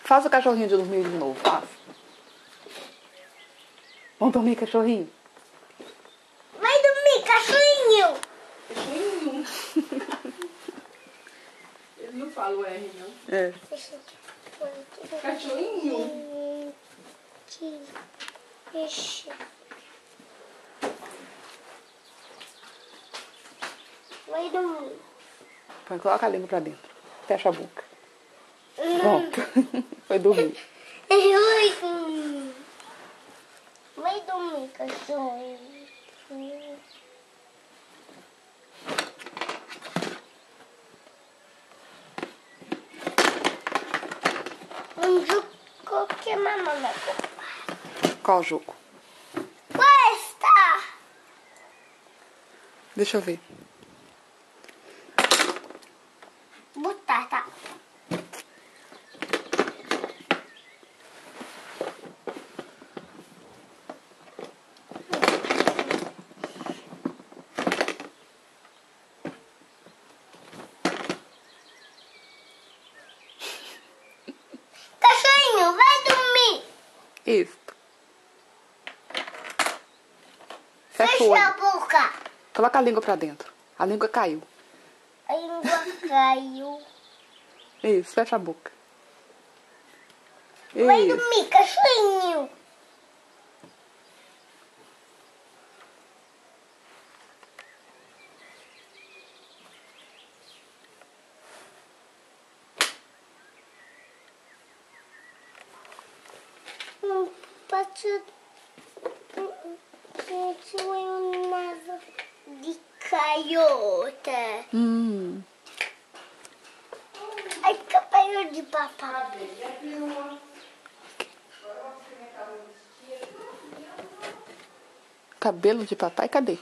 Faz o cachorrinho de dormir de novo, faz. Vamos dormir, cachorrinho? Vai dormir, cachorrinho. Cachorrinho. Ele não fala o R, não. É. Cachorrinho. Ixi. Vai dormir. Põe, coloca a língua pra dentro. Fecha a boca. Pronto. Foi dormir. Vai dormir. Vai dormir, cachorrinho. Um jogo que a mamãe vai comprar. Qual jogo? Esta! Deixa eu ver. Botar, tá? Cachorrinho, vai dormir! Isso. Fecha o Fecha a olho. boca! Coloca a língua pra dentro. A língua caiu. A língua caiu. Isso, fecha a boca. Vai Isso. dormir, cachorrinho! Pode nada de caiota. Ai, cabelo de papai. Cabelo de papai, cadê?